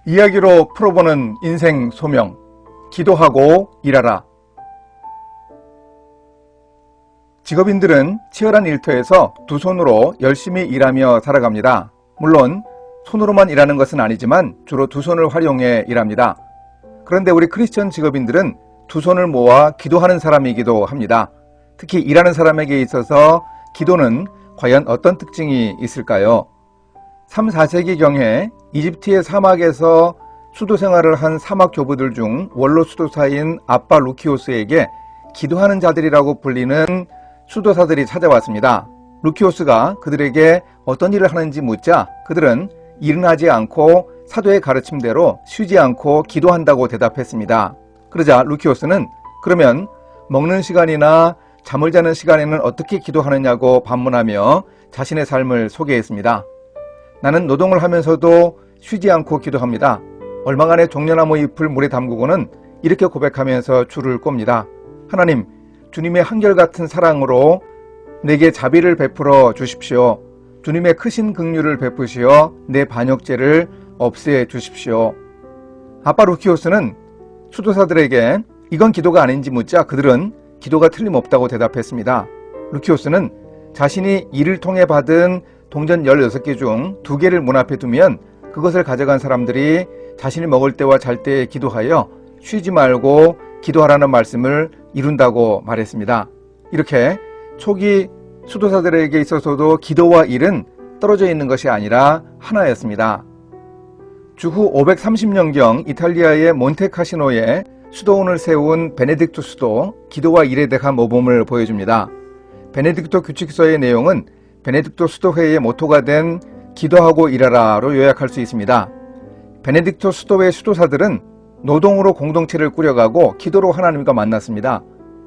이야기로 풀어보는 인생 소명, 기도하고 일하라. 직업인들은 치열한 일터에서 두 손으로 열심히 일하며 살아갑니다. 물론 손으로만 일하는 것은 아니지만 주로 두 손을 활용해 일합니다. 그런데 우리 크리스천 직업인들은 두 손을 모아 기도하는 사람이기도 합니다. 특히 일하는 사람에게 있어서 기도는 과연 어떤 특징이 있을까요? 3, 4세기경에 이집트의 사막에서 수도 생활을 한 사막 교부들 중 원로 수도사인 아빠 루키오스에게 기도하는 자들이라고 불리는 수도사들이 찾아왔습니다. 루키오스가 그들에게 어떤 일을 하는지 묻자 그들은 일은 하지 않고 사도의 가르침대로 쉬지 않고 기도한다고 대답했습니다. 그러자 루키오스는 그러면 먹는 시간이나 잠을 자는 시간에는 어떻게 기도하느냐고 반문하며 자신의 삶을 소개했습니다. 나는 노동을 하면서도 쉬지 않고 기도합니다. 얼마간의 종려나무 잎을 물에 담그고는 이렇게 고백하면서 줄을 꼽니다. 하나님, 주님의 한결같은 사랑으로 내게 자비를 베풀어 주십시오. 주님의 크신 긍휼을 베푸시어 내 반역죄를 없애 주십시오. 아빠 루키오스는 수도사들에게 이건 기도가 아닌지 묻자 그들은 기도가 틀림없다고 대답했습니다. 루키오스는 자신이 일을 통해 받은 동전 16개 중 2개를 문 앞에 두면 그것을 가져간 사람들이 자신이 먹을 때와 잘 때에 기도하여 쉬지 말고 기도하라는 말씀을 이룬다고 말했습니다. 이렇게 초기 수도사들에게 있어서도 기도와 일은 떨어져 있는 것이 아니라 하나였습니다. 주후 530년경 이탈리아의 몬테카시노에 수도원을 세운 베네딕토스도 기도와 일에 대한 모범을 보여줍니다. 베네딕토 규칙서의 내용은 베네딕토 수도회의 모토가 된 기도하고 일하라로 요약할 수 있습니다. 베네딕토 수도회 수도사들은 노동으로 공동체를 꾸려가고 기도로 하나님과 만났습니다.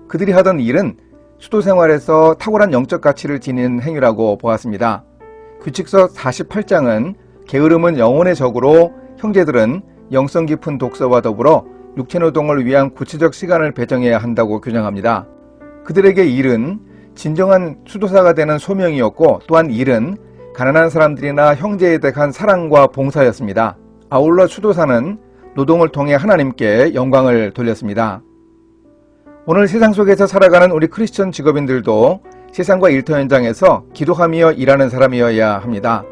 그들이 하던 일은 수도 생활에서 탁월한 영적 가치를 지니는 행위라고 보았습니다. 규칙서 48장은 게으름은 영혼의 적으로 형제들은 영성 깊은 독서와 더불어 육체노동을 위한 구체적 시간을 배정해야 한다고 규정합니다. 그들에게 일은 진정한 수도사가 되는 소명이었고 또한 일은 가난한 사람들이나 형제에 대한 사랑과 봉사였습니다. 아울러 수도사는 노동을 통해 하나님께 영광을 돌렸습니다. 오늘 세상 속에서 살아가는 우리 크리스천 직업인들도 세상과 일터 현장에서 기도하며 일하는 사람이어야 합니다.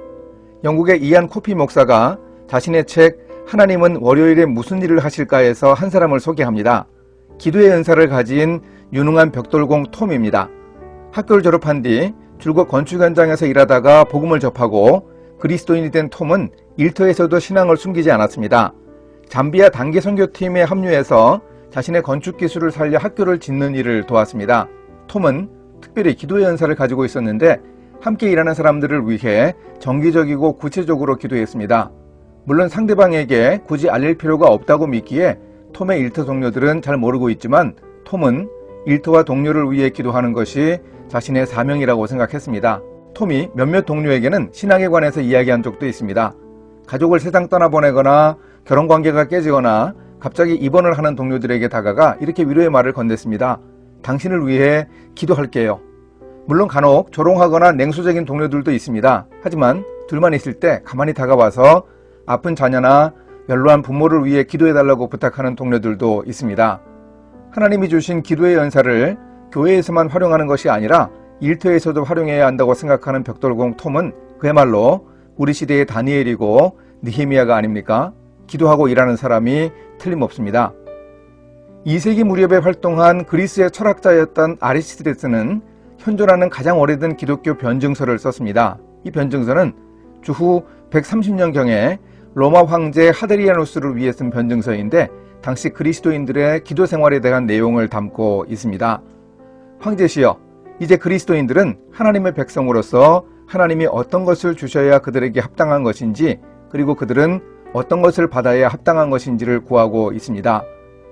영국의 이안 코피 목사가 자신의 책 하나님은 월요일에 무슨 일을 하실까에서 한 사람을 소개합니다. 기도의 은사를 가진 유능한 벽돌공 톰입니다. 학교를 졸업한 뒤 줄곧 건축 현장에서 일하다가 복음을 접하고 그리스도인이 된 톰은 일터에서도 신앙을 숨기지 않았습니다. 잠비아 단기 선교팀에 합류해서 자신의 건축 기술을 살려 학교를 짓는 일을 도왔습니다. 톰은 특별히 기도의 은사를 가지고 있었는데 함께 일하는 사람들을 위해 정기적이고 구체적으로 기도했습니다. 물론 상대방에게 굳이 알릴 필요가 없다고 믿기에 톰의 일터 동료들은 잘 모르고 있지만 톰은 일터와 동료를 위해 기도하는 것이 자신의 사명이라고 생각했습니다. 톰이 몇몇 동료에게는 신앙에 관해서 이야기한 적도 있습니다. 가족을 세상 떠나보내거나 결혼관계가 깨지거나 갑자기 입원을 하는 동료들에게 다가가 이렇게 위로의 말을 건넸습니다. 당신을 위해 기도할게요. 물론 간혹 조롱하거나 냉소적인 동료들도 있습니다. 하지만 둘만 있을 때 가만히 다가와서 아픈 자녀나 연로한 부모를 위해 기도해달라고 부탁하는 동료들도 있습니다. 하나님이 주신 기도의 은사를 교회에서만 활용하는 것이 아니라 일터에서도 활용해야 한다고 생각하는 벽돌공 톰은 그야말로 우리 시대의 다니엘이고 느헤미야가 아닙니까? 기도하고 일하는 사람이 틀림없습니다. 2세기 무렵에 활동한 그리스의 철학자였던 아리스토텔레스는 현존하는 가장 오래된 기독교 변증서를 썼습니다. 이 변증서는 주후 130년경에 로마 황제 하드리아누스를 위해 쓴 변증서인데 당시 그리스도인들의 기도 생활에 대한 내용을 담고 있습니다. 황제시여, 이제 그리스도인들은 하나님의 백성으로서 하나님이 어떤 것을 주셔야 그들에게 합당한 것인지 그리고 그들은 어떤 것을 받아야 합당한 것인지를 구하고 있습니다.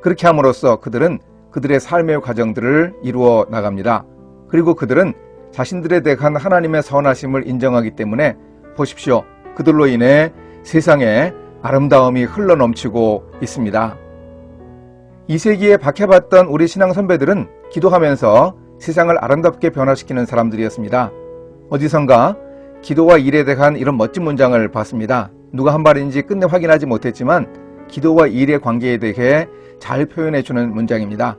그렇게 함으로써 그들은 그들의 삶의 과정들을 이루어 나갑니다. 그리고 그들은 자신들에 대한 하나님의 선하심을 인정하기 때문에 보십시오. 그들로 인해 세상에 아름다움이 흘러넘치고 있습니다. 2세기에 박해받던 우리 신앙 선배들은 기도하면서 세상을 아름답게 변화시키는 사람들이었습니다. 어디선가 기도와 일에 대한 이런 멋진 문장을 봤습니다. 누가 한 말인지 끝내 확인하지 못했지만 기도와 일의 관계에 대해 잘 표현해주는 문장입니다.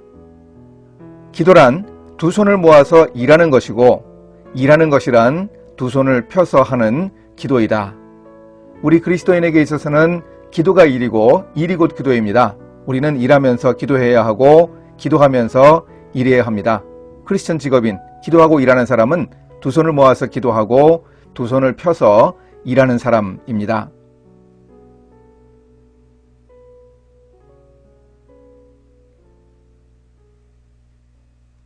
기도란 두 손을 모아서 일하는 것이고 일하는 것이란 두 손을 펴서 하는 기도이다. 우리 그리스도인에게 있어서는 기도가 일이고 일이 곧 기도입니다. 우리는 일하면서 기도해야 하고 기도하면서 일해야 합니다. 크리스천 직업인, 기도하고 일하는 사람은 두 손을 모아서 기도하고 두 손을 펴서 일하는 사람입니다.